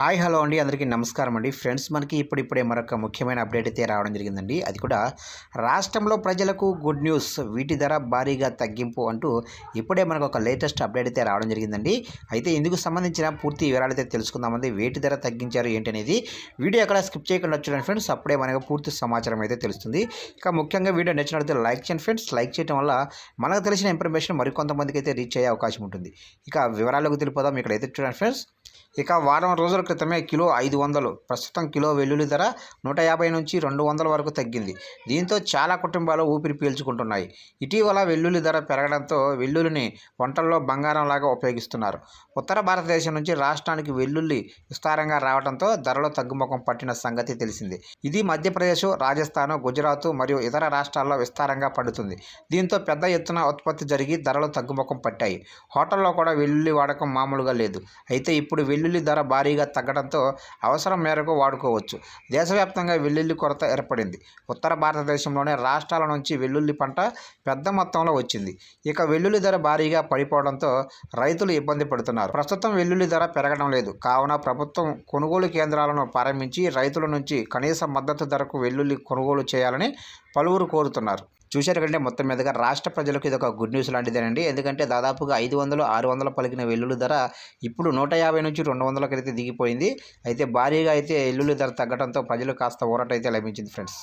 Hi hello అండి, అందరికీ నమస్కారం అండి. ఫ్రెండ్స్, మనకి ఇప్పుడిప్పుడే మరొక ముఖ్యమైన అప్డేట్ అయితే రావడం జరిగిందండి. అది కూడా రాష్ట్రంలో ప్రజలకు గుడ్ న్యూస్, వీటి ధర భారీగా తగ్గింపు అంటూ ఇప్పుడే మనకు ఒక లేటెస్ట్ అప్డేట్ అయితే రావడం జరిగిందండి. అయితే ఇందుకు సంబంధించిన పూర్తి వివరాలు అయితే తెలుసుకుందామండి. వేటి ధర తగ్గించారు ఏంటి అనేది వీడియో ఎక్కడ స్కిప్ చేయకుండా చూడండి ఫ్రెండ్స్. అప్పుడే మనకు పూర్తి సమాచారం అయితే తెలుస్తుంది. ఇక ముఖ్యంగా వీడియో నచ్చినట్లయితే లైక్ చేయండి ఫ్రెండ్స్. లైక్ చేయడం వల్ల మనకు తెలిసిన ఇన్ఫర్మేషన్ మరికొంతమందికి అయితే రీచ్ అయ్యే అవకాశం ఉంటుంది. ఇక వివరాలకు తెలిపోదాం. ఇక్కడైతే చూడండి ఫ్రెండ్స్, ఇక వారం రోజుల క్రితమే కిలో 500, ప్రస్తుతం కిలో వెల్లుల్లి ధర 150 నుంచి 200 వరకు తగ్గింది. దీంతో చాలా కుటుంబాలు ఊపిరి పీల్చుకుంటున్నాయి. ఇటీవల వెల్లుల్లి ధర పెరగడంతో వెల్లుల్లిని వంటల్లో బంగారంలాగా ఉపయోగిస్తున్నారు. ఉత్తర భారతదేశం నుంచి రాష్ట్రానికి వెల్లుల్లి విస్తారంగా రావడంతో ధరలో తగ్గుముఖం పట్టిన సంగతి తెలిసింది. ఇది మధ్యప్రదేశ్, రాజస్థాన్, గుజరాత్ మరియు ఇతర రాష్ట్రాల్లో విస్తారంగా పడుతుంది. దీంతో పెద్ద ఎత్తున ఉత్పత్తి జరిగి ధరలు తగ్గుముఖం పట్టాయి. హోటల్లో కూడా వెల్లుల్లి వాడకం మామూలుగా లేదు. అయితే ఇప్పుడు వెల్లుల్లి ధర భారీగా తగ్గడంతో అవసరం మేరకు వాడుకోవచ్చు. దేశవ్యాప్తంగా వెల్లుల్లి కొరత ఏర్పడింది. ఉత్తర భారతదేశంలోని రాష్ట్రాల నుంచి వెల్లుల్లి పంట పెద్ద మొత్తంలో వచ్చింది. ఇక వెల్లుల్లి ధర భారీగా పడిపోవడంతో రైతులు ఇబ్బంది పడుతున్నారు. ప్రస్తుతం వెల్లుల్లి ధర పెరగడం లేదు. కావున ప్రభుత్వం కొనుగోలు కేంద్రాలను ప్రారంభించి రైతుల నుంచి కనీస మద్దతు ధరకు వెల్లుల్లి కొనుగోలు చేయాలని పలువురు కోరుతున్నారు. చూశారు కంటే మొత్తం మీదుగా రాష్ట్ర ప్రజలకు ఇది ఒక గుడ్ న్యూస్ లాంటిదేనండి. ఎందుకంటే దాదాపుగా 500, 600 పలికిన వెల్లుల్లి ధర ఇప్పుడు 150 నుంచి 200కి అయితే దిగిపోయింది. అయితే భారీగా అయితే వెల్లుల్లి ధర తగ్గడంతో ప్రజలు కాస్త ఊరట అయితే లభించింది ఫ్రెండ్స్.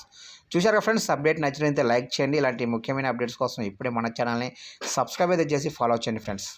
చూశారు ఫ్రెండ్స్, అప్డేట్ నచ్చినట్లయితే లైక్ చేయండి. ఇలాంటి ముఖ్యమైన అప్డేట్స్ కోసం ఇప్పుడే మన ఛానల్ని సబ్స్క్రైబ్ అయితే చేసి ఫాలో చేయండి ఫ్రెండ్స్.